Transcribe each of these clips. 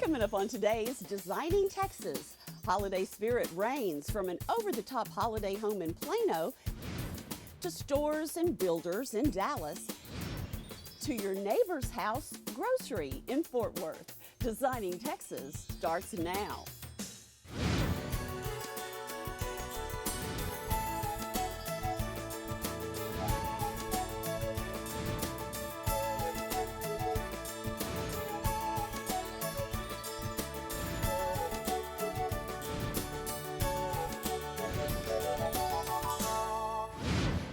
Coming up on today's Designing Texas, holiday spirit reigns from an over-the-top holiday home in Plano to stores and builders in Dallas to your neighbor's house grocery in Fort Worth. Designing Texas starts now.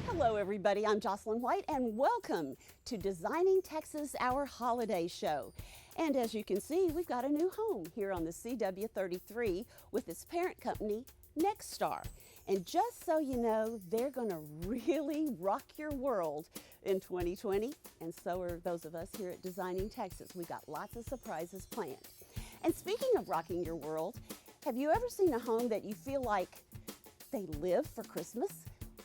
Hello everybody, I'm Jocelyn White and welcome to Designing Texas, our holiday show. And as you can see, we've got a new home here on the CW33 with its parent company, Nexstar. And just so you know, they're gonna really rock your world in 2020, and so are those of us here at Designing Texas. We've got lots of surprises planned. And speaking of rocking your world, have you ever seen a home that you feel like they live for Christmas?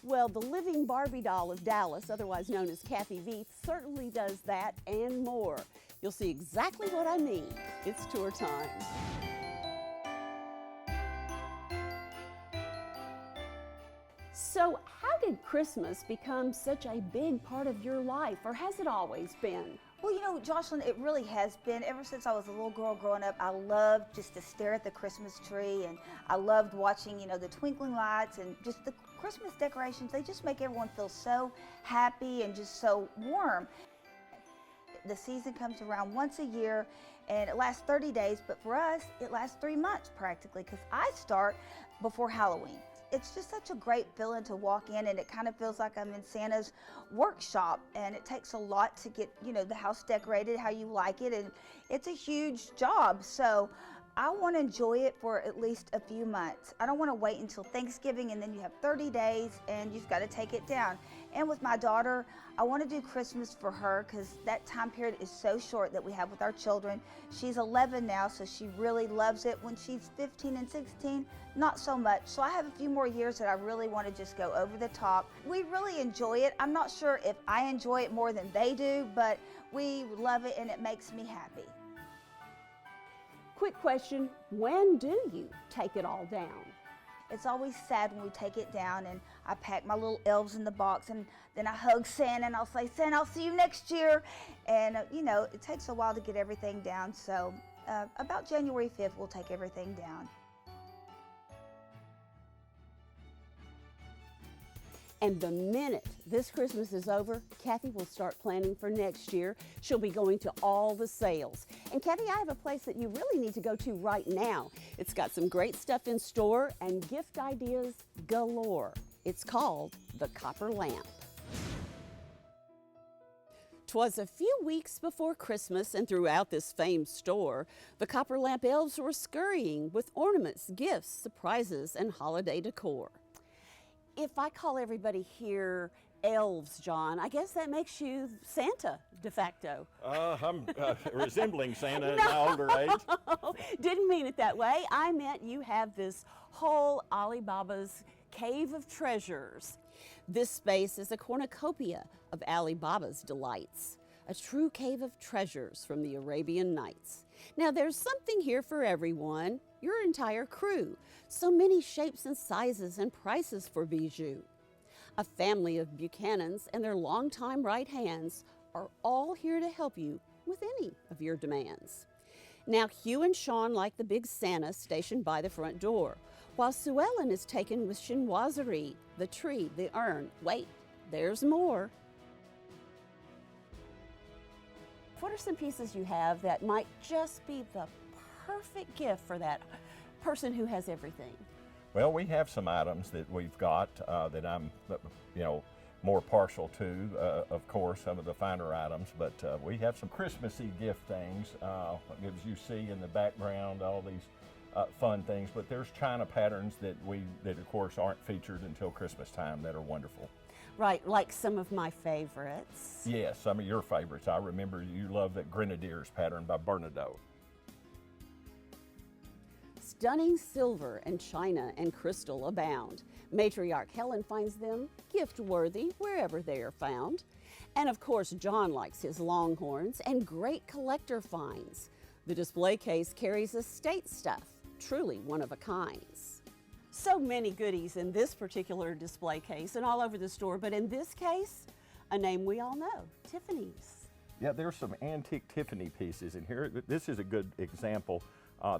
Well, the living Barbie doll of Dallas, otherwise known as Kathie V, certainly does that and more. You'll see exactly what I mean. It's tour time. So, how did Christmas become such a big part of your life, or has it always been? Well, you know, Jocelyn, it really has been. Ever since I was a little girl growing up, I loved just to stare at the Christmas tree, and I loved watching, the twinkling lights and just the Christmas decorations. They just make everyone feel so happy and just so warm. The season comes around once a year, and it lasts 30 days, but for us, it lasts 3 months practically, because I start before Halloween. It's just such a great feeling to walk in, and it kind of feels like I'm in Santa's workshop, and it takes a lot to get, the house decorated how you like it, and it's a huge job. So I want to enjoy it for at least a few months. I don't want to wait until Thanksgiving and then you have 30 days and you've got to take it down. And with my daughter, I want to do Christmas for her because that time period is so short that we have with our children. She's 11 now, so she really loves it. When she's 15 and 16, not so much. So I have a few more years that I really want to just go over the top. We really enjoy it. I'm not sure if I enjoy it more than they do, but we love it and it makes me happy. Quick question, when do you take it all down? It's always sad when we take it down, and I pack my little elves in the box, and then I hug Santa and I'll say, Santa, I'll see you next year. And it takes a while to get everything down, so about January 5th we'll take everything down. And the minute this Christmas is over, Kathie will start planning for next year. She'll be going to all the sales. And Kathie, I have a place that you really need to go to right now. It's got some great stuff in store and gift ideas galore. It's called the Copper Lamp. 'Twas a few weeks before Christmas, and throughout this famed store, the Copper Lamp elves were scurrying with ornaments, gifts, surprises, and holiday decor. If I call everybody here elves, John, I guess that makes you Santa de facto. I'm resembling Santa in my older age. Didn't mean it that way. I meant you have this whole Alibaba's cave of treasures. This space is a cornucopia of Alibaba's delights, a true cave of treasures from the Arabian Nights. Now there's something here for everyone, your entire crew. So many shapes and sizes and prices for bijou. A family of Buchanans and their longtime right hands are all here to help you with any of your demands. Now Hugh and Sean like the big Santa stationed by the front door, while Sue Ellen is taken with chinoiserie, the tree, the urn. Wait, there's more. What are some pieces you have that might just be the perfect gift for that person who has everything? Well, we have some items that we've got that I'm, more partial to, of course, some of the finer items, but we have some Christmassy gift things, as you see in the background, all these fun things, but there's China patterns that of course aren't featured until Christmas time that are wonderful. Right, like some of my favorites. Yes, some of your favorites. I remember you love that Grenadiers pattern by Bernardo. Stunning silver and china and crystal abound. Matriarch Helen finds them gift-worthy wherever they are found. And of course, John likes his longhorns and great collector finds. The display case carries estate stuff, truly one of a kind. So many goodies in this particular display case and all over the store, but in this case, a name we all know, Tiffany's. Yeah, there's some antique Tiffany pieces in here. This is a good example.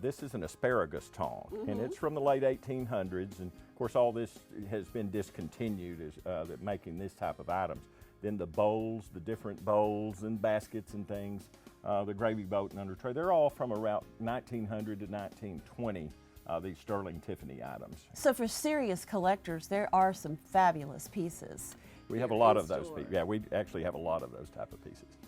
This is an asparagus tong, and it's from the late 1800s, and of course all this has been discontinued as making this type of items. Then the bowls, the different bowls and baskets and things, the gravy boat and under tray, they're all from around 1900 to 1920. These sterling Tiffany items. So for serious collectors, there are some fabulous pieces. We have a lot of those pieces. Yeah, we actually have a lot of those type of pieces.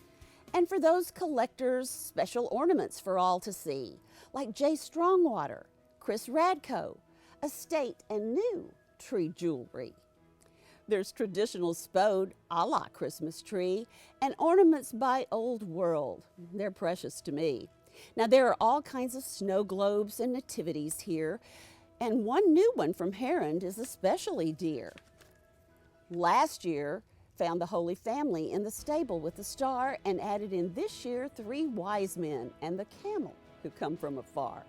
And for those collectors, special ornaments for all to see, like Jay Strongwater, Chris Radko, estate and new tree jewelry. There's traditional spode a la Christmas tree and ornaments by Old World. They're precious to me. Now there are all kinds of snow globes and nativities here, and one new one from Herond is especially dear. Last year found the Holy Family in the stable with the star, and added in this year 3 wise men and the camel who come from afar.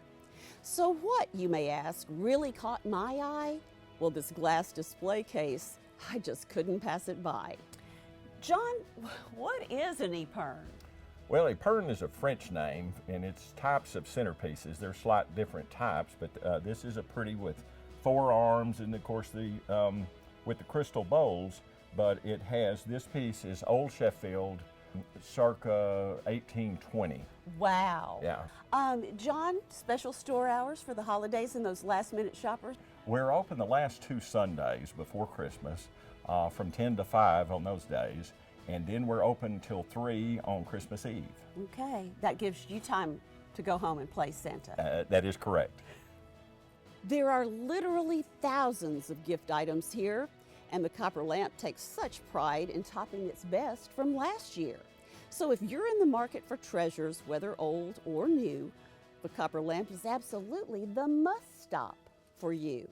So what, you may ask, really caught my eye? Well, this glass display case, I just couldn't pass it by. John, what is an épergne? Well, épergne is a French name, and it's types of centerpieces. There's slight different types, but this is a pretty with 4 arms, and of course with the crystal bowls. But it has, this piece is Old Sheffield, circa 1820. Wow. Yeah. John, special store hours for the holidays and those last-minute shoppers? We're open the last 2 Sundays before Christmas, from 10 to 5 on those days. And then we're open till 3 on Christmas Eve. Okay, that gives you time to go home and play Santa. That is correct. There are literally thousands of gift items here, and the copper lamp takes such pride in topping its best from last year. So if you're in the market for treasures, whether old or new, the copper lamp is absolutely the must-stop for you.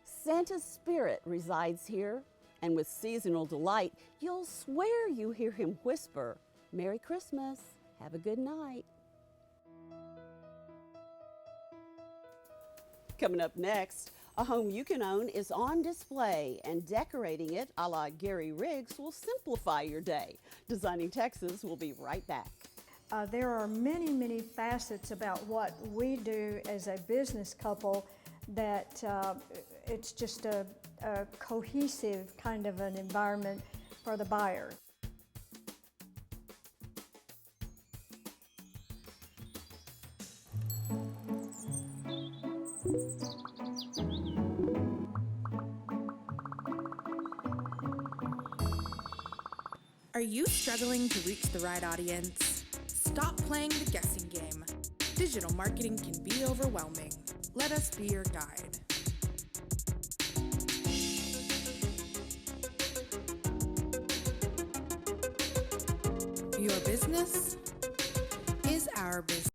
Santa's spirit resides here, and with seasonal delight, you'll swear you hear him whisper, "Merry Christmas, have a good night." Coming up next, a home you can own is on display, and decorating it a la Gary Riggs will simplify your day. Designing Texas will be right back. There are many, many facets about what we do as a business couple that it's just a cohesive kind of an environment for the buyer. Are you struggling to reach the right audience? Stop playing the guessing game. Digital marketing can be overwhelming. Let us be your guide. Your business is our business.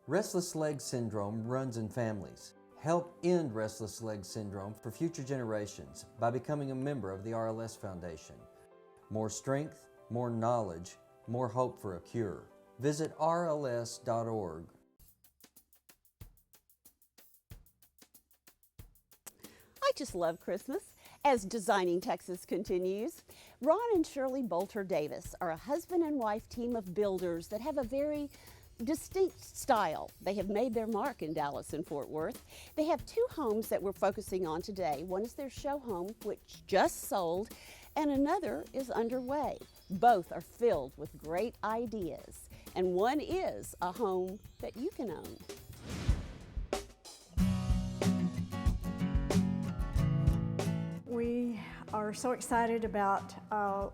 Restless leg syndrome runs in families. Help end restless leg syndrome for future generations by becoming a member of the RLS Foundation. More strength, more knowledge, more hope for a cure. Visit rls.org. I just love Christmas. As Designing Texas continues, Ron and Shirley Bolter Davis are a husband and wife team of builders that have a very distinct style. They have made their mark in Dallas and Fort Worth. They have 2 homes that we're focusing on today. One is their show home, which just sold, and another is underway. Both are filled with great ideas, and one is a home that you can own. We are so excited about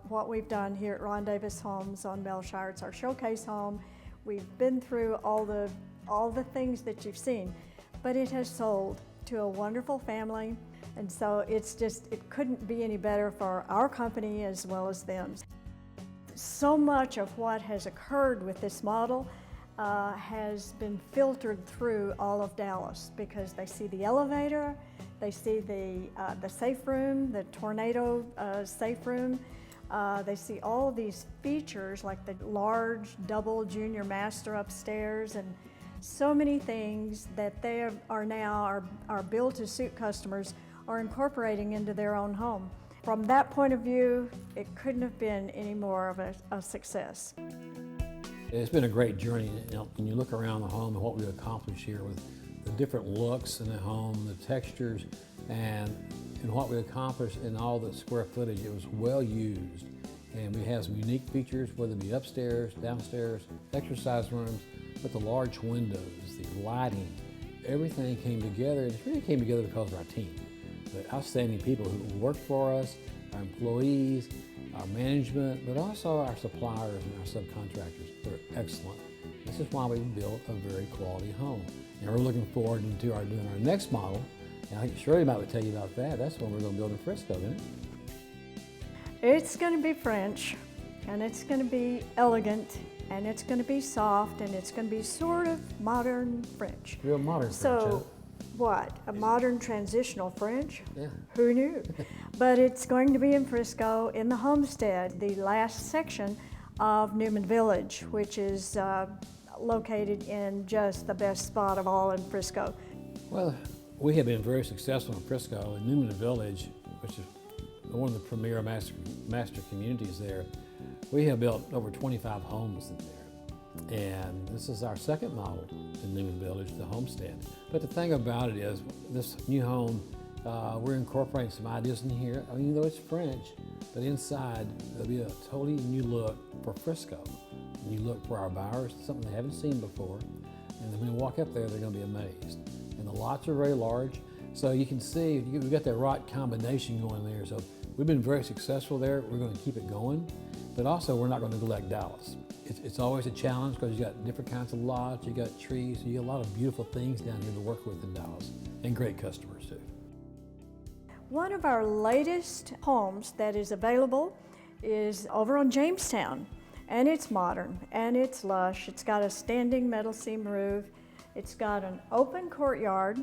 what we've done here at Ron Davis Homes on Bellshire. It's our showcase home. We've been through all the things that you've seen, but it has sold to a wonderful family, and so it couldn't be any better for our company as well as them. So much of what has occurred with this model has been filtered through all of Dallas, because they see the elevator, they see the safe room, the tornado safe room, They see all of these features like the large double junior master upstairs and so many things that they are now, our build-to-suit customers are incorporating into their own home. From that point of view, it couldn't have been any more of a success. It's been a great journey. You know, when you look around the home and what we've accomplished here with the different looks in the home, the textures, and what we accomplished in all the square footage, it was well used. And we have some unique features, whether it be upstairs, downstairs, exercise rooms, but the large windows, the lighting, everything came together. And it really came together because of our team. The outstanding people who work for us, our employees, our management, but also our suppliers and our subcontractors. They're excellent. This is why we built a very quality home. And we're looking forward to doing our next model. And I think Shirley might tell you about that. That's when we're going to build in Frisco, isn't it? It's going to be French, and it's going to be elegant, and it's going to be soft, and it's going to be sort of modern French. Real modern French. So, what? A modern transitional French? Yeah. Who knew? But it's going to be in Frisco, in the Homestead, the last section of Newman Village, which is located in just the best spot of all in Frisco. Well, we have been very successful in Frisco. In Newman Village, which is one of the premier master communities there, we have built over 25 homes in there. And this is our second model in Newman Village, the Homestead. But the thing about it is, this new home, we're incorporating some ideas in here. I mean, even though it's French, but inside there'll be a totally new look for Frisco. A new look for our buyers, something they haven't seen before. And then when they walk up there, they're going to be amazed. And the lots are very large, so you can see we've got that right combination going there. So we've been very successful there. We're going to keep it going, but also we're not going to neglect Dallas. It's always a challenge because you got different kinds of lots, you got trees, you got a lot of beautiful things down here to work with in Dallas, and great customers too. One of our latest homes that is available is over on Jamestown, and it's modern and it's lush. It's got a standing metal seam roof. It's got an open courtyard,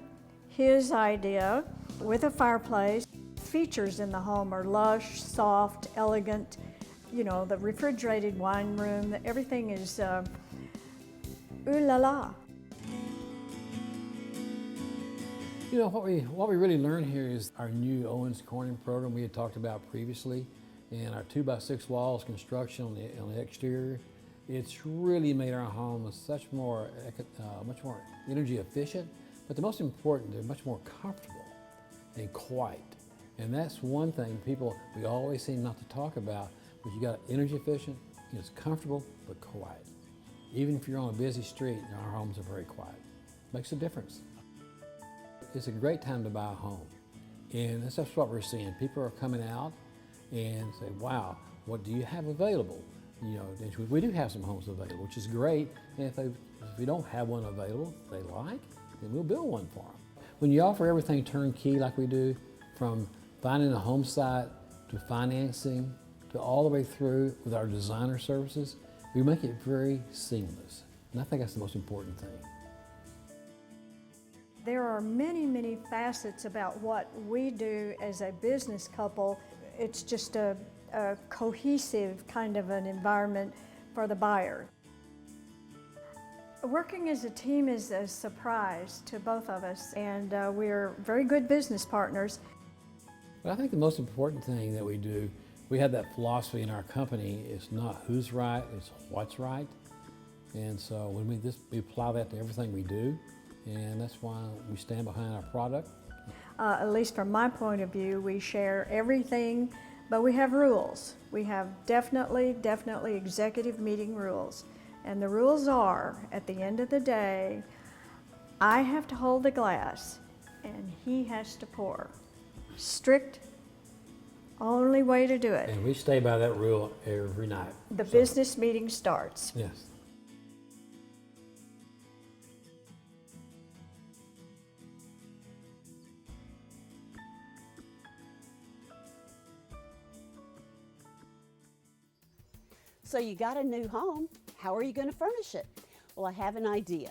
his idea, with a fireplace. Features in the home are lush, soft, elegant. You know, the refrigerated wine room, everything is ooh la la. You know, what we really learned here is our new Owens Corning program we had talked about previously, and our 2x6 walls construction on the exterior. It's really made our home much more energy efficient, but the most important, they're much more comfortable and quiet. And that's one thing we always seem not to talk about, but you got energy efficient, it's comfortable, but quiet. Even if you're on a busy street, our homes are very quiet. Makes a difference. It's a great time to buy a home. And that's just what we're seeing. People are coming out and say, wow, what do you have available? You know, we do have some homes available, which is great. And if we don't have one available they like, then we'll build one for them. When you offer everything turnkey like we do, from finding a home site to financing to all the way through with our designer services, we make it very seamless. And I think that's the most important thing. There are many, many facets about what we do as a business couple. It's just a cohesive kind of an environment for the buyer. Working as a team is a surprise to both of us, and we're very good business partners. But I think the most important thing that we do, we have that philosophy in our company, it's not who's right, it's what's right. And so when we apply that to everything we do, and that's why we stand behind our product. At least from my point of view, we share everything, but we have rules. We have definitely executive meeting rules. And the rules are, at the end of the day, I have to hold the glass and he has to pour. Strict, only way to do it. And we stay by that rule every night. The business meeting starts. Yes. So you got a new home, how are you going to furnish it? Well, I have an idea.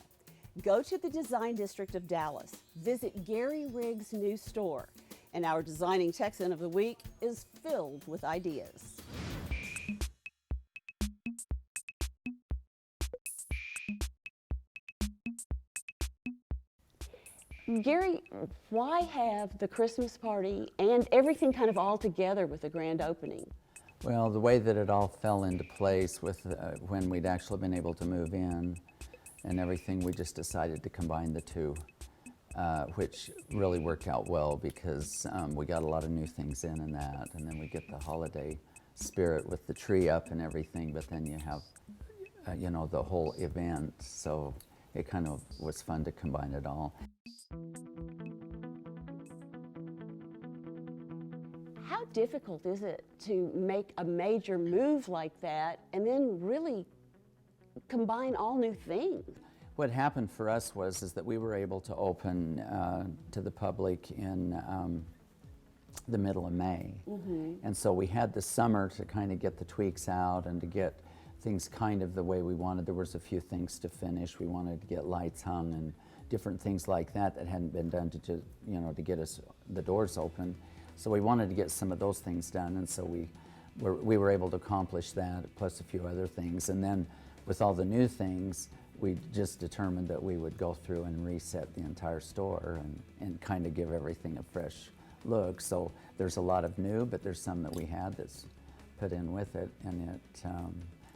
Go to the Design District of Dallas, visit Gary Riggs' new store, and our Designing Texan of the Week is filled with ideas. Gary, why have the Christmas party and everything kind of all together with the grand opening? Well, the way that it all fell into place with when we'd actually been able to move in and everything, we just decided to combine the two, which really worked out well because we got a lot of new things in that, and then we get the holiday spirit with the tree up and everything, but then you have, you know, the whole event, so it kind of was fun to combine it all. How difficult is it to make a major move like that and then really combine all new things? What happened for us is that we were able to open to the public in the middle of May. And so we had the summer to kind of get the tweaks out and to get things kind of the way we wanted. There was a few things to finish. We wanted to get lights hung and different things like that that hadn't been done to just, you know, to get us the doors open. So we wanted to get some of those things done, and so we were able to accomplish that, plus a few other things. And then with all the new things, we just determined that we would go through and reset the entire store and kind of give everything a fresh look. So there's a lot of new, but there's some that we had that's put in with it, and it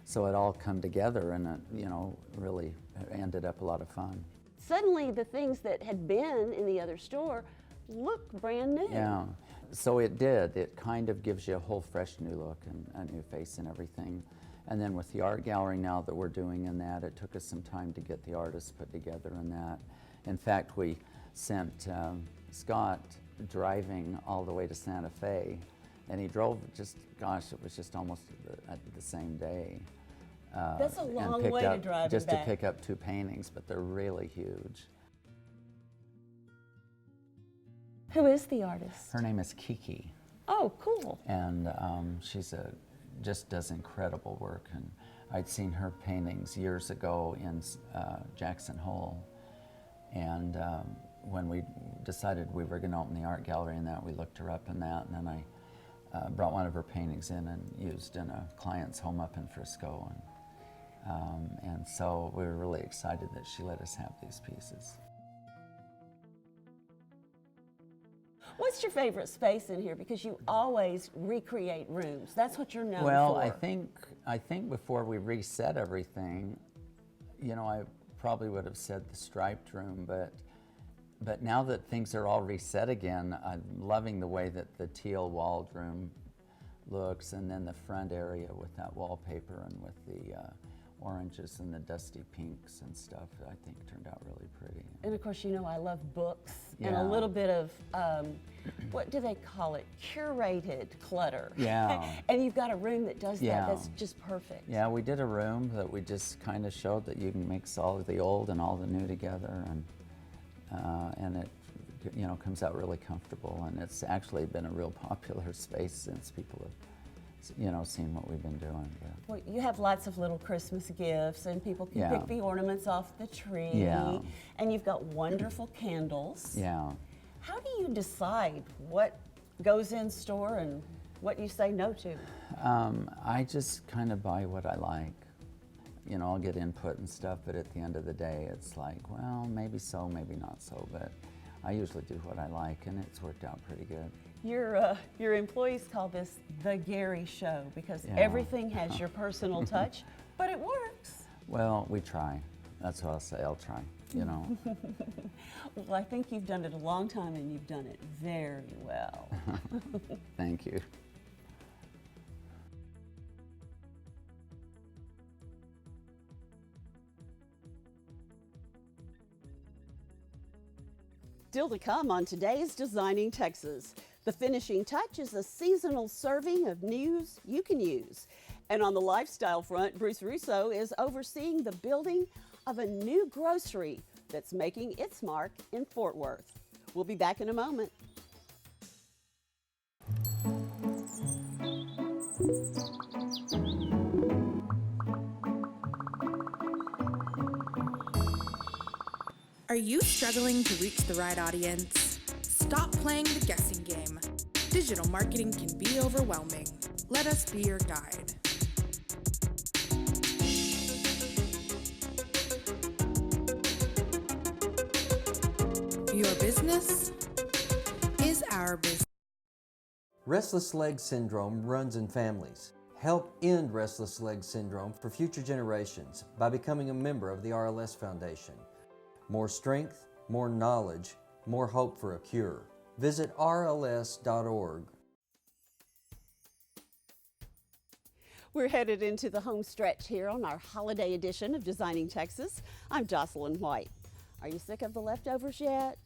so it all come together, and it, you know, really ended up a lot of fun. Suddenly the things that had been in the other store look brand new. Yeah, so it did. It kind of gives you a whole fresh new look and a new face and everything. And then with the art gallery now that we're doing in that, it took us some time to get the artists put together in that. In fact, we sent Scott driving all the way to Santa Fe, and he drove just, gosh, it was just almost the same day. That's a long way to drive just back. to pick up 2 paintings, but they're really huge. Who is the artist? Her name is Kiki, Oh, cool. and she's just does incredible work. And I'd seen her paintings years ago in Jackson Hole, and when we decided we were going to open the art gallery and that, we looked her up in that, and then I brought one of her paintings in and used in a client's home up in Frisco, and so we were really excited that she let us have these pieces. What's your favorite space in here? Because you always recreate rooms. That's what you're known for. Well, I think before we reset everything, you know, I probably would have said the striped room, but now that things are all reset again, I'm loving the way that the teal walled room looks, and then the front area with that wallpaper and with the oranges and the dusty pinks and stuff, I think turned out really pretty. And of course, you know, I love books and a Yeah. little bit of, what do they call it? Curated clutter. Yeah. And you've got a room that does Yeah. that. That's just perfect. Yeah, we did a room that we just kind of showed that you can mix all of the old and all the new together, and it, you know, comes out really comfortable, and it's actually been a real popular space since people have, you know, seen what we've been doing. Yeah. Well, you have lots of little Christmas gifts, and people can Yeah. pick the ornaments off the tree. Yeah. And you've got wonderful candles. Yeah. How do you decide what goes in store and what you say no to? I just kind of buy what I like. You know, I'll get input and stuff, but at the end of the day, it's like, well, maybe so, maybe not so, but I usually do what I like, and it's worked out pretty good. Your employees call this the Gary Show because Yeah. everything has your personal touch, but it works. Well, we try. That's what I'll say. I'll try, you know. Well, I think you've done it a long time, and you've done it very well. Thank you. Still to come on today's Designing Texas. The finishing touch is a seasonal serving of news you can use. And on the lifestyle front, Bruce Russo is overseeing the building of a new grocery that's making its mark in Fort Worth. We'll be back in a moment. Are you struggling to reach the right audience? Stop playing the guessing game. Digital marketing can be overwhelming. Let us be your guide. Your business is our business. Restless leg syndrome runs in families. Help end restless leg syndrome for future generations by becoming a member of the RLS Foundation. More strength, more knowledge, more hope for a cure. Visit rls.org. We're headed into the home stretch here on our holiday edition of Designing Texas. I'm Jocelyn White. Are you sick of the leftovers yet?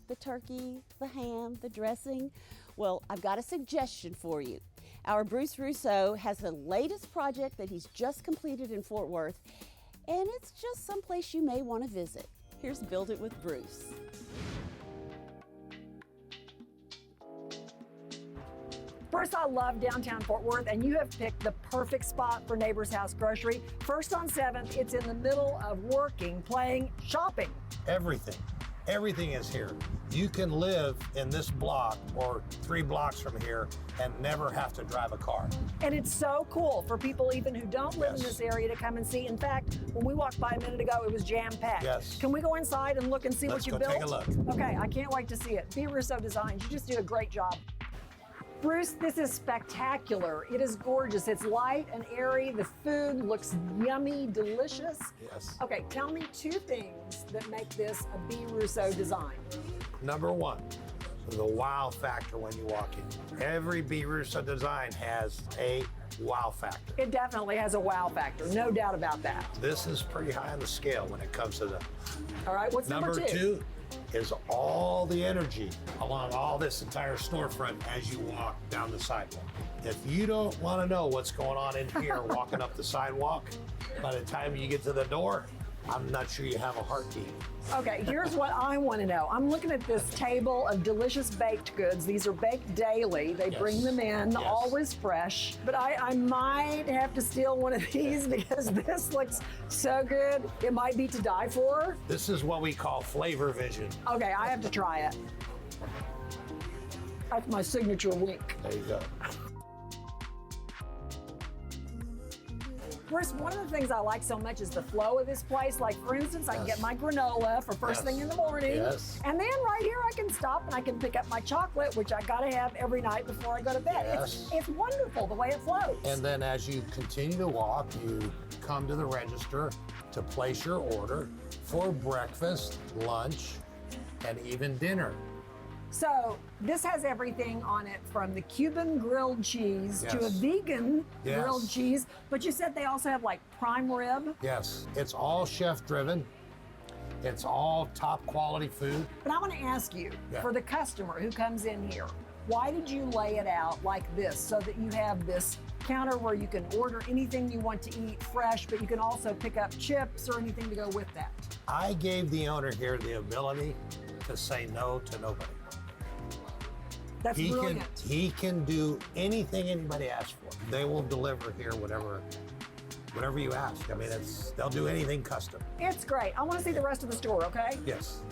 The turkey, the ham, the dressing? Well, I've got a suggestion for you. Our Bruce Russo has the latest project that he's just completed in Fort Worth, and it's just someplace you may want to visit. Here's Build It with Bruce. First, I love downtown Fort Worth, and you have picked the perfect spot for Neighbor's House Grocery. First on 7th, it's in the middle of working, playing, shopping. Everything is here. You can live in this block or 3 blocks from here and never have to drive a car. And it's so cool for people even who don't live in this area to come and see. In fact, when we walked by a minute ago, it was jam-packed. Yes. Can we go inside and look and see Let's what you go built? take a look. Okay, I can't wait to see it. V. Russo Designs, you just did a great job. Bruce, this is spectacular. It is gorgeous. It's light and airy. The food looks yummy, delicious. Yes. Okay, tell me 2 things that make this a V. Russo design. Number 1, the wow factor when you walk in. Every V. Russo design has a wow factor. It definitely has a wow factor, no doubt about that. This is pretty high on the scale when it comes to the. All right, what's number 2? Is all the energy along all this entire storefront as you walk down the sidewalk. If you don't want to know what's going on in here walking up the sidewalk, by the time you get to the door, I'm not sure you have a heartbeat. Okay, here's what I want to know. I'm looking at this table of delicious baked goods. These are baked daily. They bring them in, always fresh. But I might have to steal one of these because this looks so good. It might be to die for. This is what we call flavor vision. Okay, I have to try it. That's my signature wink. There you go. Bruce, one of the things I like so much is the flow of this place. Like, for instance, I can get my granola for first thing in the morning. Yes. And then right here, I can stop and I can pick up my chocolate, which I gotta have every night before I go to bed. Yes. It's wonderful the way it flows. And then as you continue to walk, you come to the register to place your order for breakfast, lunch, and even dinner. So this has everything on it from the Cuban grilled cheese to a vegan grilled cheese. But you said they also have like prime rib. Yes, it's all chef driven. It's all top quality food. But I want to ask you, for the customer who comes in here, why did you lay it out like this so that you have this counter where you can order anything you want to eat fresh, but you can also pick up chips or anything to go with that? I gave the owner here the ability to say no to nobody. That's brilliant. He can do anything anybody asks for. They will deliver here whatever you ask. I mean, they'll do anything custom. It's great. I want to see the rest of the store, okay? Yes.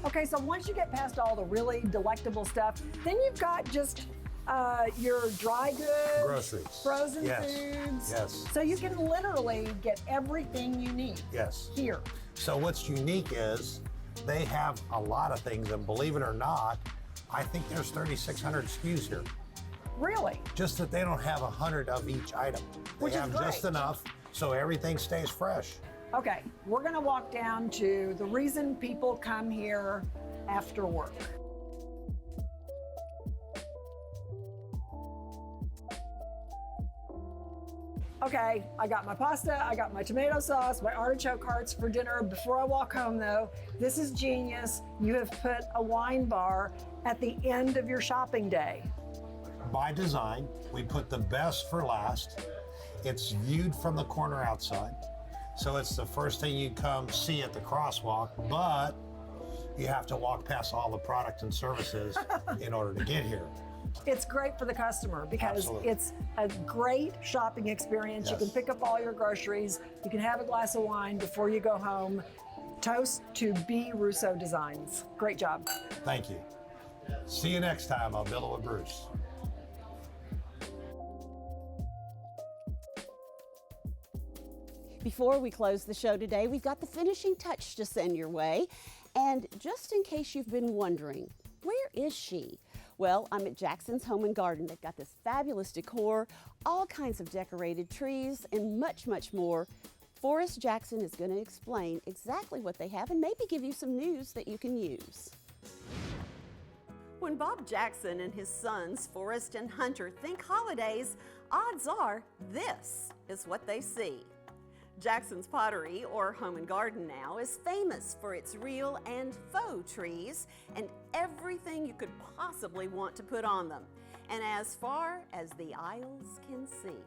Okay, so once you get past all the really delectable stuff, then you've got just your dry goods, groceries, frozen foods. Yes. So you can literally get everything you need. Yes. Here. So what's unique is they have a lot of things, and believe it or not, I think there's 3,600 SKUs here. Really? Just that they don't have 100 of each item. Which they is have great. just enough so everything stays fresh. Okay, we're gonna walk down to the reason people come here after work. Okay, I got my pasta, I got my tomato sauce, my artichoke hearts for dinner. Before I walk home though, this is genius. You have put a wine bar at the end of your shopping day. By design, we put the best for last. It's viewed from the corner outside. So it's the first thing you come see at the crosswalk, but you have to walk past all the product and services in order to get here. It's great for the customer because Absolutely. It's a great shopping experience. Yes. You can pick up all your groceries. You can have a glass of wine before you go home. Toast to V. Russo Designs. Great job. Thank you. See you next time on Build It with Bruce. Before we close the show today, we've got the finishing touch to send your way. And just in case you've been wondering, where is she? Well, I'm at Jackson's Home and Garden. They've got this fabulous decor, all kinds of decorated trees, and much, much more. Forrest Jackson is going to explain exactly what they have and maybe give you some news that you can use. When Bob Jackson and his sons, Forrest and Hunter, think holidays, odds are this is what they see. Jackson's Pottery, or Home and Garden now, is famous for its real and faux trees and everything you could possibly want to put on them, and as far as the aisles can see.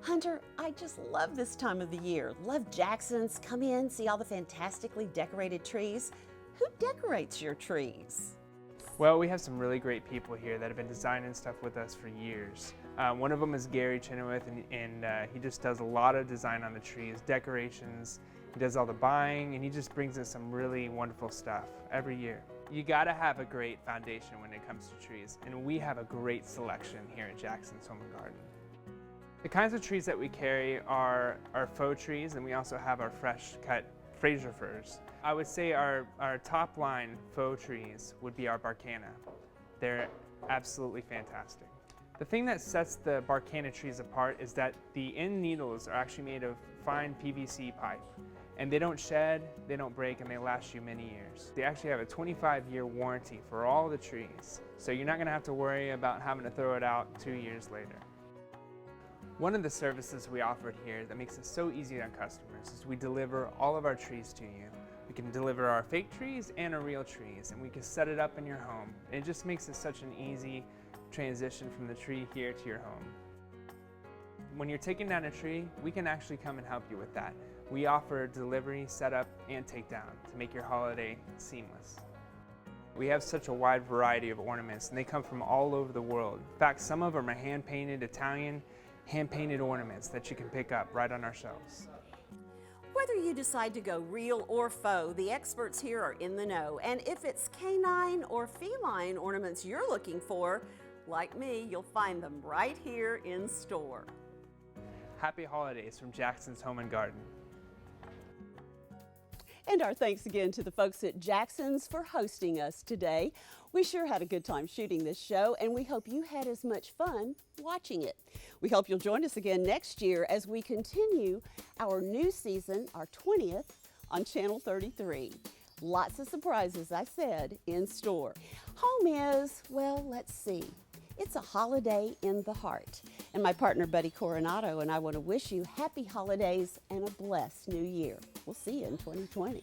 Hunter, I just love this time of the year. Love Jackson's. Come in, see all the fantastically decorated trees. Who decorates your trees? Well, we have some really great people here that have been designing stuff with us for years. One of them is Gary Chenoweth, and he just does a lot of design on the trees, decorations. He does all the buying, and he just brings us some really wonderful stuff every year. You gotta have a great foundation when it comes to trees, and we have a great selection here at Jackson's Home and Garden. The kinds of trees that we carry are faux trees, and we also have our fresh cut Fraser firs. I would say our top line faux trees would be our Barcana. They're absolutely fantastic. The thing that sets the Barcana trees apart is that the end needles are actually made of fine PVC pipe, and they don't shed, they don't break, and they last you many years. They actually have a 25-year warranty for all the trees, so you're not gonna have to worry about having to throw it out 2 years later. One of the services we offered here that makes it so easy on customers is we deliver all of our trees to you. We can deliver our fake trees and our real trees, and we can set it up in your home. It just makes it such an easy transition from the tree here to your home. When you're taking down a tree, we can actually come and help you with that. We offer delivery, setup, and takedown to make your holiday seamless. We have such a wide variety of ornaments, and they come from all over the world. In fact, some of them are hand-painted Italian, hand-painted ornaments that you can pick up right on our shelves. Whether you decide to go real or faux, the experts here are in the know. And if it's canine or feline ornaments you're looking for, like me, you'll find them right here in store. Happy holidays from Jackson's Home and Garden. And our thanks again to the folks at Jackson's for hosting us today. We sure had a good time shooting this show, and we hope you had as much fun watching it. We hope you'll join us again next year as we continue our new season, our 20th, on Channel 33. Lots of surprises, I said, in store. Home is, well, let's see. It's a holiday in the heart. And my partner, Buddy Coronado, and I want to wish you happy holidays and a blessed new year. We'll see you in 2020.